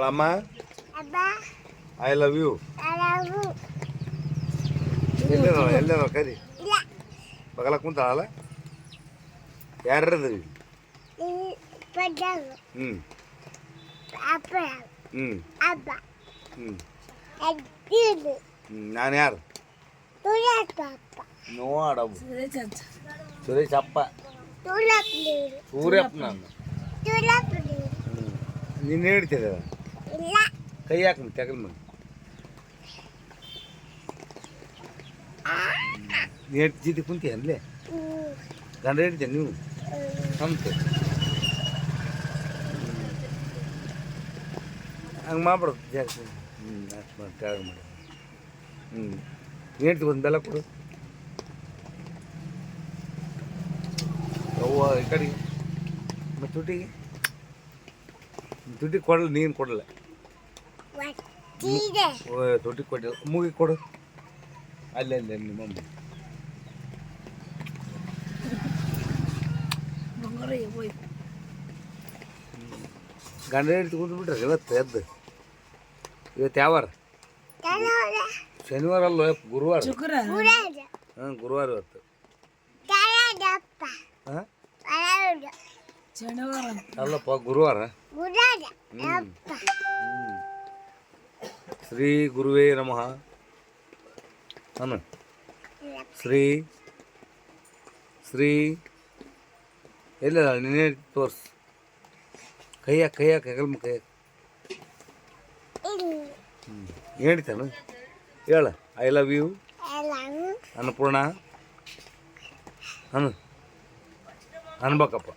ಅಮ್ಮ I love you ಎಲ್ಲೇನೋ ಕರಿ ಬಗಲ ಕುಂತಾಳಲ್ಲ ಯಾರ್ರದ್ರಿ ಹ್ಞೂ ನಾನು ಯಾರು ನೋಡ ಸುರೇಶ್ ಅಪ್ಪ ಸೂರ್ಯಪ್ಪ ನಾನು ನೀನು ಹೇಳ್ತಿದ್ದ ಕೈ ಹಾಕಿ ತಗಲ್ ಮನೆ ನೀ ಜೀತಿ ಕುಂತೀಯ ಅಲ್ಲೇ ಗಂಡ ಹೇಳ್ತೀಯ ನೀವು ಅಂತ ಹಂಗೆ ಮಾಡ್ಬಿಡೋದು ಜಾಸ್ತಿ ಅಷ್ಟು ಮಾಡಿ ಕೆಳಗೆ ಮಾಡಿ ಹೇಳ್ತಿ ಒಂದು ಬೆಲ್ಲ ಕೊಡು ಅವ್ವ ಈ ಕಡೆಗೆ ಮತ್ತು ತುಟಿಗೆ ಕೊಡಲ್ಲ ನೀನು ಕೊಡಲ್ಲ ತುಟಿ ಕೊಟ್ಟಿಲ್ಲ ಮೂಗಿ ಕೊಡು ಅಲ್ಲೇ ನಿಮ್ಮಮ್ಮ ಗಂಡ ಹೇಳ್ತಿ ಕುಂತ್ಬಿಟ್ರೆ ಇವತ್ತು ಇವತ್ತು ಯಾವಾರ ಶನಿವಾರ ಅಲ್ಲ ಗುರುವಾರ ಹಾಂ ಗುರುವಾರ ಇವತ್ತು ಹಾಂ ಅಲ್ಲಪ್ಪ ಗುರುವಾರ ಶ್ರೀ ಗುರುವೇ ನಮಃ ಅನು ಶ್ರೀ ಎಲ್ಲ ನೀನೇ ತೋರ್ಸು ಕೈಯಾಕ ಹೆಗಲ್ಮ ಕೈಯಾಕ ಹೇಳ್ತಾನು ಹೇಳ ಐ ಲವ್ ಯು ಅನ್ನಪೂರ್ಣ ಅನ್ಬೇಕಪ್ಪ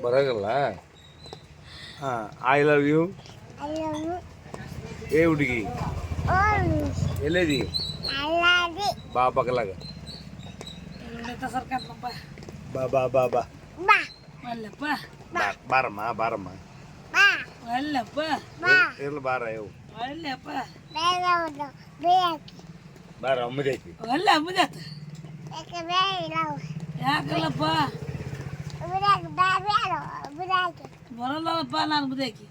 ಬರಗಲ್ಲ ಹಾಂ ಐ ಲವ್ ಯು ಏ ಹುಡುಗಿ ಎಲ್ಲದಿ ಬಾ ಬಗಲಾಗ ಬಾ ಬಾ ಬಾ ಬಾ ಬಾರಮ್ಮ ಎಲ್ಲ ಬಾರ ಇವು ಬಾರ ಅಮ್ಮದಿ ಐತಿ ಯಾಕಲ್ಲಪ್ಪ ಬರಲ್ಲಪ್ಪ ನಾನು ಮುದ್ಯಾಕಿ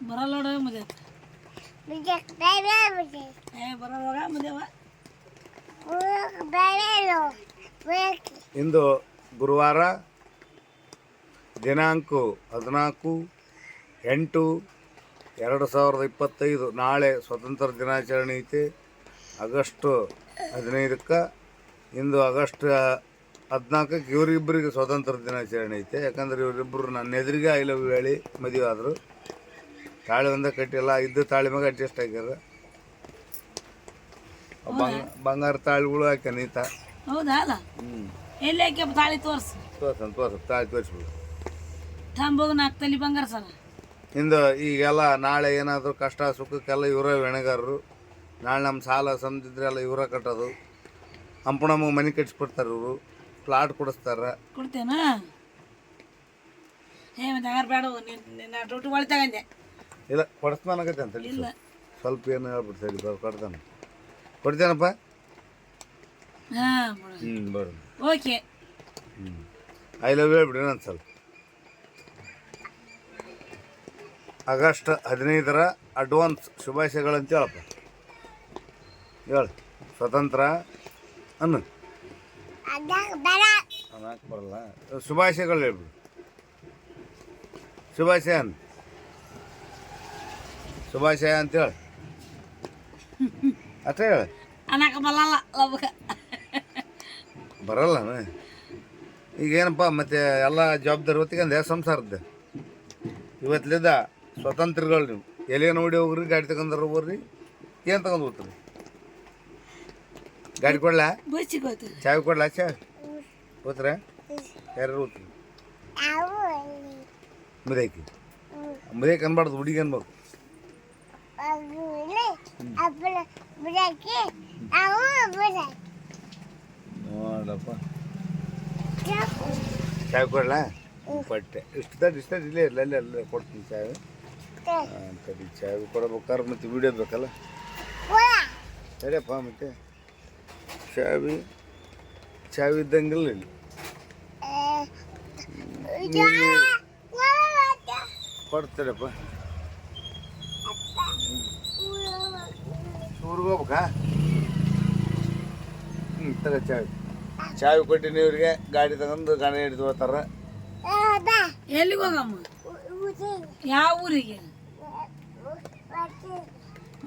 ಬರಲ್ಲ ನೋಡ ಮುದ್ಯಾಕ ಬರೋವಾಗ ಮುದ್ಯವ ಇಂದು ಗುರುವಾರ ದಿನಾಂಕ 14/8/2025 ನಾಳೆ ಸ್ವತಂತ್ರ ದಿನಾಚರಣೆ ಐತೆ ಆಗಸ್ಟ್ 15ಕ್ಕೆ ಇಂದು ಆಗಸ್ಟ್ 14ಕ್ಕೆ ಇವರಿಬ್ಬರಿಗೆ ಸ್ವತಂತ್ರ ದಿನಾಚರಣೆ ಐತೆ ಯಾಕಂದ್ರೆ ಇವರಿಬ್ಬರು ನನ್ನ ಎದುರಿಗೆ ಐ ಲವ್ ಯು ಹೇಳಿ ಮದುವೆ ಆದರು ತಾಳಿ ಒಂದೇ ಕಟ್ಟಿಲ್ಲ ಇದ್ದು ತಾಳಿ ಮ್ಯಾಗ ಅಡ್ಜಸ್ಟ್ ಆಗ್ಯಾರ ಬಂಗಾರ ತಾಳಿಗಳು ಹಾಕ್ಯ ನೀತ ಹೌದಾ ಎಲ್ಲಿ ಹಾಕಿ ತಾಳಿ ತೋರ್ಸು ತಾಳಿ ತೋರಿಸ್ಬಿಡು ತಂಬೋಗ 4 ತಲಿ ಬಂಗಾರ ಸರ ಇಂದು ಈಗೆಲ್ಲ ನಾಳೆ ಏನಾದರೂ ಕಷ್ಟ ಸುಖಕ್ಕೆಲ್ಲ ಇವರೇ ಹೊಣೆಗಾರರು ನಾಳೆ ನಮ್ಮ ಸಾಲ ಸಮದಿದ್ರೆ ಎಲ್ಲ ಇವರ ಕಟ್ಟೋದು ಹಂಪಣಮ್ಮ ಮನೆ ಕಟ್ಸ್ಬಿಡ್ತಾರೆ ಇವರು ಪ್ಲಾಟ್ ಕೊಡಿಸ್ತಾರೆ ಕೊಡ್ತೇನ ಮತ್ತೆ ಹಂಗಾರ ಬೇಡ ನಿನ್ನ ಡ್ಯೂಟಿ ಒಳಗೆ ತಗಂಡೆ ಇಲ್ಲ ಕೊಡಿಸ್ತಾನಾಗತ್ತೆ ಅಂತ ಇಲ್ಲ ಸ್ವಲ್ಪ ಏನು ಹೇಳ್ಬಿಟ್ಟು ಸರಿ ಕೊಡ್ತಾನೆ ಕೊಡ್ತೇನಪ್ಪ ಹಾಂ ಬರು ಓಕೆ ಐ ಲವ್ ಹೇಳ್ಬಿಡಿ ನಾನು ಸ್ವಲ್ಪ ಆಗಸ್ಟ್ 15ರ ಅಡ್ವಾನ್ಸ್ ಶುಭಾಶಯಗಳಂತ ಹೇಳಪ್ಪ ಹೇಳು ಸ್ವತಂತ್ರ ಅನ್ನು ಅನ್ನಕ್ಕೆ ಬರಲ್ಲ ಶುಭಾಶಯಗಳು ಹೇಳ್ಬಿಡು ಶುಭಾಶಯ ಅಂತೇಳಿ ಅಷ್ಟೇ ಹೇಳ ಅನ್ನಕ್ಕೆ ಬರಲ್ಲ ಬರಲ್ಲ ಈಗೇನಪ್ಪ ಮತ್ತೆ ಎಲ್ಲ ಜವಾಬ್ದಾರಿ ಹೊತ್ತಿಗೆ ಸಂಸಾರದ್ದು ಇವತ್ತಲಿದ್ದ ಸ್ವತಂತ್ರಗಳು ನೀವು ಎಲೆ ನೋಡಿ ಹೋಗ್ರಿ ಗಾಡಿ ತಗೊಂಡ್ರ ಹೋಗ್ರಿ ಏನು ತಗೊಂಡು ಹೋಗ್ತೀರಿ ಗಾಡಿ ಕೊಡ್ಲಾ ಚಾವಿ ಕೊಡ್ಲಾ ಚಾವಿ ಹೋತ್ರ ಯಾರು ಹೋಗ್ತೀರಿ ಮುದೈಕಿ ಅನ್ಬಾರ್ದು ಹುಡುಗಿ ಅನ್ಬೇಕು ನೋಡಪ್ಪ ಚಾವಿ ಕೊಡ್ಲಾ ಕೊಟ್ಟೆ ಇಷ್ಟ ಇಲ್ಲೇ ಅಲ್ಲೇ ಕೊಡ್ತೀನಿ ಚಾವಿ ಕಡಿ ಚಾವಿ ಕೊಡ್ಬೇಕಾದ್ರೆ ಮತ್ತೆ ವಿಡಿಯೋ ಬೇಕಲ್ಲ ಸರಿಯಪ್ಪ ಮತ್ತೆ ಚಾವಿ ಇದ್ದಂಗಿಲ್ಲ ಇಲ್ಲಿ ಕೊಡ್ತೀರಪ್ಪ. ಊರಿಗೆ ಹೋಗ್ಬೇಕಾ? ತಗ ಚಾವಿ ಕೊಟ್ಟಿನಿ ಇವ್ರಿಗೆ. ಗಾಡಿ ತಗೊಂಡು ಗಾಡಿ ಹಿಡಿದು ಹೋಗ್ತಾರ. ಎಲ್ಲಿಗೆ ಹೋಗಮ್ಮ? ಯಾವ ಊರಿಗೆ?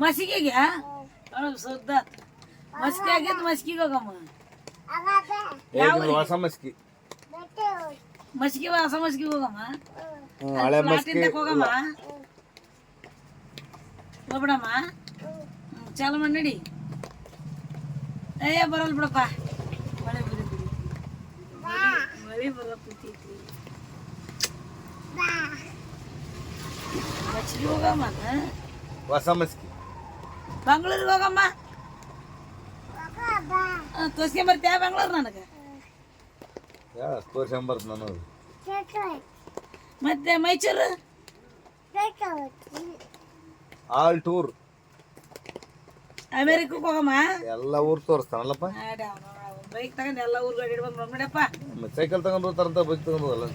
ಮಸಿಗೆಗೆ ಸುದ್ದ ಮಸ್ಕಿ ಆಗಿದ್ದು ಮಸ್ಕಿಗೆ ಹೋಗಮ್ಮ. ಹೊಸ ಮಸ್ಕಿ ಮಸ್ಕಿ ಹೊಸ ಮಸ್ಕಿಗೆ ಹೋಗಮ್ಮ. ಹಳೆ ಮಸ್ಕಿ ಹೋಗಮ್ಮ ಹೋಗ್ಬಿಡಮ್ಮ. ಚಾಲು ಮಾಡಿ ನಡಿ. ಅಯ್ಯ ಬರಲ್ಲ ಬಿಡಪ್ಪ. ಮಳೆ ಬರೀ ಮಳೆ ಬರತ್ತೈತಿ. ಮಸ್ಕಿಗೆ ಹೋಗಮ್ಮ. ಹೊಸ ಮಸ್ಕಿ ಬೆಂಗಳೂರಿಗೆ ಹೋಗಮ್ಮ. ತೋರ್ಸ್ಕೊಂಬರ್ತೀಯ ಬೆಂಗಳೂರು ನನಗೆ? ತೋರ್ಸ್ಕೊಂಬರ್ತ ನಾನು. ಮತ್ತೆ ಮೈಸೂರು ಆಲ್ ಟೂರ್ ಅಮೇರಿಕಕ್ಕೆ ಹೋಗಮ್ಮ. ಎಲ್ಲ ಊರು ತೋರಿಸ್ತಾನಲ್ಲಪ್ಪ. ಬೈಕ್ ತಗೊಂಡು ಎಲ್ಲ ಊರು ಗಾಡಿ ಹಿಡ್ಕೊಂಡು ಬಂದ್ಬಿಡಪ್ಪ. ಮತ್ತೆ ಸೈಕಲ್ ತಗೊಂಡು ಹೋಗ್ತಾರಂತ ಬೈಕ್ ತಗೊಂಡು ಹೋಗಲ್ಲ.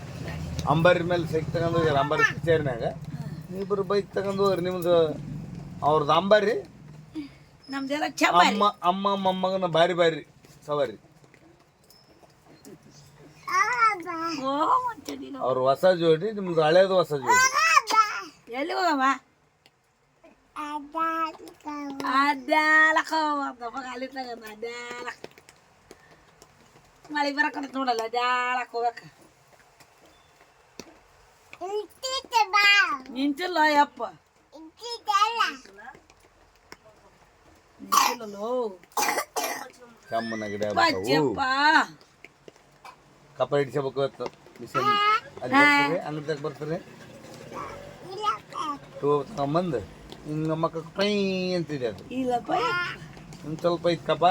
ಅಂಬಾರಿ ಮೇಲೆ ಸೈಕಲ್ ತಗೊಂಡು ಹೋಗ್ಯಾರ. ಅಂಬಾರಿ ಪಿಕ್ಚರ್ನಾಗ ಇಬ್ಬರು ಬೈಕ್ ತಗೊಂಡು ಹೋಗ್ರಿ. ನಿಮ್ದು ಅವ್ರದ್ದು ಅಂಬಾರಿ, ನಮ್ದೆಲ್ಲ ಚಂಬಾರಿ. ಅಮ್ಮ ಮೊಮ್ಮಗನ ಬಾರಿ ಬಾರಿ ಸವಾರಿ. ಅವ್ರ ಹೊಸ ಜೋಡಿ, ನಿಮ್ದು ಹಳೇದು ಹೊಸ ಜೋಡಿ. ಎಲ್ಲಿ ಹೋಗಮ್ಮ? ಅಡ್ಯಾಳಕ ಅಲ್ಲಿ ತಗೊಂಡ ಅಡ್ಯಾಳಕ. ಮಳೆ ಬರಕತ್ತ ನೋಡಲ್ಲ, ಅಡ್ಯಾಳಕ್ ಹೋಗಕ್ಕ. ನಿಂತಿಲ್ಲ ಯಪ್ಪ, ನಿಂತಿಲ್ಲೋ ಕಮ್ಮನ ಗಿಡ ಬಜ್ಜಪ್ಪ. ಕಪ್ಪ ಹಿಡಿಸಬೇಕು ಬಿಸಿಲು. ಅಂಗಡಿಯಾಗ ಬರ್ತಾರೆ ತಗೊಂಬಂದು ಹಿಂಗ ಮಕ್ಕ ಪೈ ಅಂತಿದೆ. ಅದು ಇಲ್ಲಪ್ಪ ಇನ್ನು ಸ್ವಲ್ಪ ಐತ್ ಕಪ್ಪ.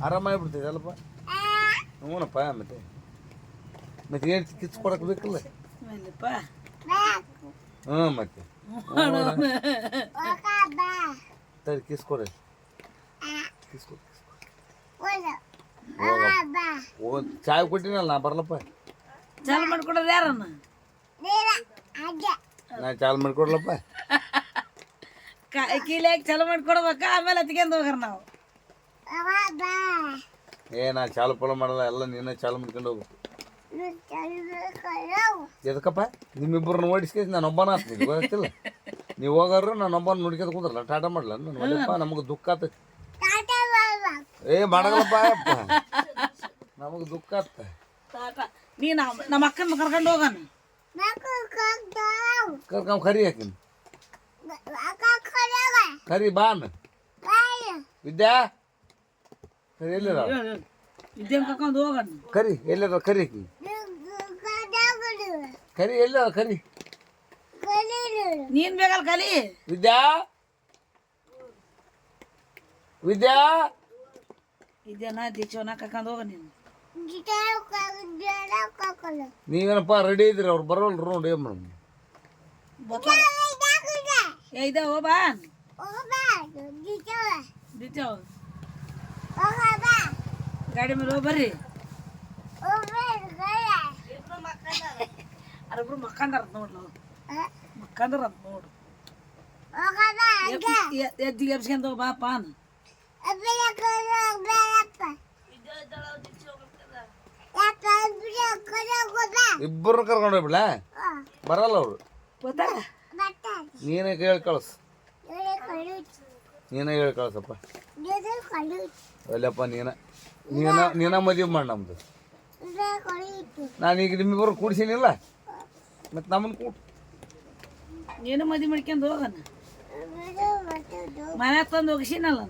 ಆರಾಮಾಗಿಬಿಡ್ತೈತೆ ಅಲ್ಲಪ್ಪ. ಹ್ಞೂನಪ್ಪ. ಮತ್ತೆ ಮತ್ತೆ ಏನು ಕಿಚ್ಚು ಕೊಡಕ್ಕೆ ಬೇಕಲ್ಲ. ಹ್ಞೂ ಮತ್ತೆ ತಡಿ ಕಿಸ್ ಕೊಡ. ಚಾಯ್ ಕೊಟ್ಟಿನಲ್ಲ, ನಾ ಬರ್ಲಪ್ಪ. ಚಾಲು ಮಾಡ್ಕೊಡೋದು ಯಾರನ್ನ? ನಾ ಚಾಲು ಮಾಡ್ಕೊಡ್ಲಪ್ಪ. ಕೀಲಿಯಾಗಿ ಚಾಲು ಮಾಡ್ಕೊಡ್ಬೇಕ, ಆಮೇಲೆ ಹತ್ಕೊಂಡು ಹೋಗ್ರ ನಾವು. ನಾ ಚಾಲು ಫಾಲೋ ಮಾಡಲ್ಲ, ಎಲ್ಲ ನೀನೇ ಚಾಲು ಮಾಡ್ಕೊಂಡು ಹೋಗ್ಬೇಕು. ಎದಕ್ಕಪ್ಪ? ನಿಮ್ಮಿಬ್ಬರನ್ನ ಓಡಿಸ್ಕೇಸಿ ನಾನು ಒಬ್ಬನ ಆಗ್ತೀನಿ, ಗೊತ್ತಿಲ್ಲ. ನೀವು ಹೋಗಾರು ನಾನು ಒಬ್ಬನ ನುಡ್ಕೋದು ಕುಂದ್ರಲ್ಲ, ಟಾಟಾ ಮಾಡಲ್ಲ ನೋಡಪ್ಪ. ನಮಗೆ ದುಃಖ ಆತೈತಿ. ಮಾಡಲ್ಲಪ್ಪ ಅಪ್ಪ, ನಮಗೆ ದುಃಖ ಆತ. ನೀ ನಮ್ಮ ಅಕ್ಕನ ಕರ್ಕೊಂಡು ಹೋಗೋಣ. ಕರ್ಕೊಂಡ್ ಕರಿ ಹಾಕಿನಿ. ಕರಿ ಬಾನ್ ವಿದ್ಯಾ ಕರಿ. ಎಲ್ಲಿರ ವಿದ್ಯೆ ಕರ್ಕೊಂಡು ಹೋಗೋಣ. ಕರಿ ಎಲ್ಲಿರ ಕರಿ ಹಾಕಿ. ಕರಿ ಎಲ್ಲಿರ ಕರಿ. ನೀನ್ ಬೇಕಲ್ಲ ಕಲಿ. ವಿದ್ಯಾ ವಿದ್ಯಾ ಇದೇನಾ ದೀಕ್ಷವನ್ನ ಕರ್ಕೊಂಡು ಹೋಗ. ನೀನು ನೀವೇನಪ್ಪ ರೆಡಿ ಇದ್ರಿ? ಅವ್ರು ಬರೋಲ್ರು ನೋಡಿ. ಏನು ಮೇಡಮ್ ಇದೆ ಹೋಬಾ. ಗಾಡಿ ಮೇಲೆ ಹೋಗಿ ಬರ್ರಿ. ಅರಬ್ರು ಮಕ್ಕಂದಾರ ನೋಡ್. ನಾವು ಮಕ್ಕಂದಾರ ಅಂತ ನೋಡು. ಎದ್ದಿಗೆ ಎಬ್ಸ್ಕೊಂಡ್ ಹೋಗ ಬಾಪ. ಇಬ್ಬರು ಕರ್ಕೊಂಡು ಹೋಗ್ಬಿಡ್ಲ? ಬರಲ್ಲ ಅವರು. ನೀನೇ ಹೇಳಿ ಕಳ್ಸ. ನೀನೇ ಹೇಳಿ ಕಳ್ಸಪ್ಪ. ಅಲ್ಲಪ್ಪ ನೀನ ಮದುವೆ ಮಾಡಿ ನಮ್ದು. ನಾನೀಗ ನಿಮ್ಮಿಬ್ಬರು ಕೂಡ್ಸೀನಿಲ್ಲ, ಮತ್ತೆ ನಮ್ಮನ್ನು ಕೂಡ್. ನೀನು ಮದುವೆ ಮಾಡ್ಕೊಂಡು ಹೋಗಣ. ಮನ್ಯಾಗ ತಂದು ಹೋಗಿಸಿನಲ್ಲ.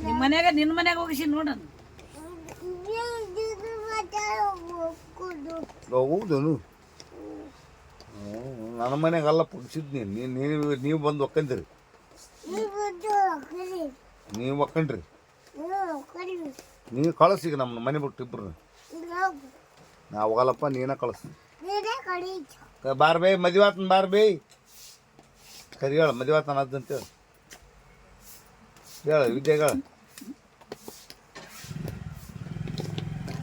ನಿಮ್ಮ ಮನ್ಯಾಗ ನಿನ್ನ ಮನ್ಯಾಗ ಹೋಗಿಸಿ ನೋಡೋಣ. ಹೌದನು? ನನ್ನ ಮನ್ಯಾಗ ಅಲ್ಲ ಪುಗ್ಸಿದ್ನಿ. ನೀವು ಬಂದು ಒಕ್ಕಂದಿರಿ. ನೀವು ಒಕ್ಕಂಡ್ರಿ. ನೀವು ಕಳಿಸಿ ನಮ್ಮ ಮನೆ ಬಿಟ್ಟು ಇಬ್ರು. ನಾ ಹೋಗಲ್ಲಪ್ಪ, ನೀನ ಕಳಿಸ್. ಬಾರ್ ಬೈ ಮದುವೆ ಆತನ. ಬಾರ್ ಬೈ ಕರಿ ಹೇಳ ಮದುವೆ ಆತನ ಅದಂತೇಳಿ ಹೇಳ. ವಿದ್ಯೆಗಳ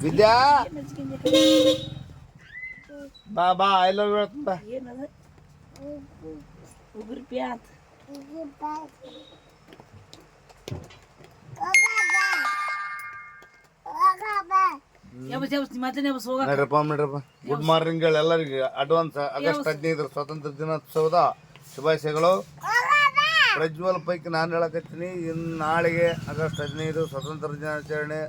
ವಿದ್ಯಾ ಏನ್ ಹಚ್ಕೊಂಡಿ? ಬಾ ಬಾ ಐ ಲವ್ ಯು ಹೇಳ್ತೀನಿ ಬಾ. ಏನದ ಉಗುರು ಪ್ಯಾತ್ ಮತ್ತೆ ಹೋಗ ನಡ್ರಪ್ಪ ಗುಡ್ ಮಾರ್ನಿಂಗ್ ಎಲ್ಲರಿಗೆ ಅಡ್ವಾನ್ಸ್ ಆಗಸ್ಟ್ 15 ಸ್ವಾತಂತ್ರ್ಯ ದಿನೋತ್ಸವದ ಶುಭಾಶಯಗಳು. ಪ್ರಜ್ವಲ್ ಪೈಕಿ ನಾನು ಹೇಳಕತ್ತೀನಿ, ಇನ್ನು ನಾಳೆಗೆ ಆಗಸ್ಟ್ 15 ಸ್ವಾತಂತ್ರ್ಯ ದಿನಾಚರಣೆ.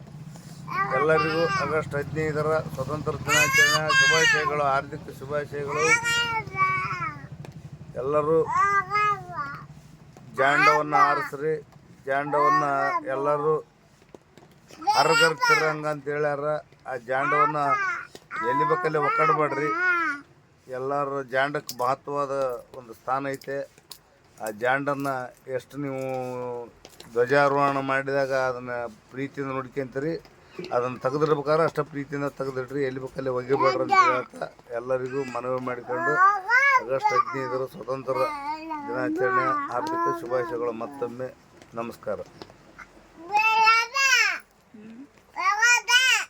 ಎಲ್ಲರಿಗೂ ಆಗಸ್ಟ್ 15 ಸ್ವಾತಂತ್ರ್ಯ ದಿನಾಚರಣೆ ಶುಭಾಶಯಗಳು, ಹಾರ್ದಿಕ ಶುಭಾಶಯಗಳು. ಎಲ್ಲರೂ ಜಾಂಡವನ್ನು ಹಾರಿಸ್ರಿ, ಜಾಂಡವನ್ನು ಎಲ್ಲರೂ ಹರಗರ್ತಿರಂಗ ಅಂತ ಹೇಳ್ಯಾರ. ಆ ಜಾಂಡವನ್ನು ಎಲ್ಲಿ ಬೇಕಲ್ಲಿ ಒಕ್ಕಡಬೇಡ್ರಿ. ಎಲ್ಲರೂ ಜಾಂಡಕ್ಕೆ ಮಹತ್ವವಾದ ಒಂದು ಸ್ಥಾನ ಐತೆ. ಆ ಜಾಂಡನ್ನು ಎಷ್ಟು ನೀವು ಧ್ವಜಾರೋಹಣ ಮಾಡಿದಾಗ ಅದನ್ನು ಪ್ರೀತಿಯಿಂದ ನೋಡ್ಕೊಂತೀರಿ, ಅದನ್ನು ತೆಗೆದಿರ್ಬೇಕಾದ್ರೆ ಅಷ್ಟು ಪ್ರೀತಿಯಿಂದ ತೆಗೆದಿಡ್ರಿ, ಎಲ್ಲಿ ಬೇಕಲ್ಲಿ ಒಗಿಬೇಡ್ರಿ ಅಂತ ಹೇಳ್ತಾ ಎಲ್ಲರಿಗೂ ಮನವಿ ಮಾಡಿಕೊಂಡು ಆಗಸ್ಟ್ 15 ಸ್ವಾತಂತ್ರ್ಯ ದಿನಾಚರಣೆ ಹಾರ್ದಿಕ ಶುಭಾಶಯಗಳು. ಮತ್ತೊಮ್ಮೆ ನಮಸ್ಕಾರ.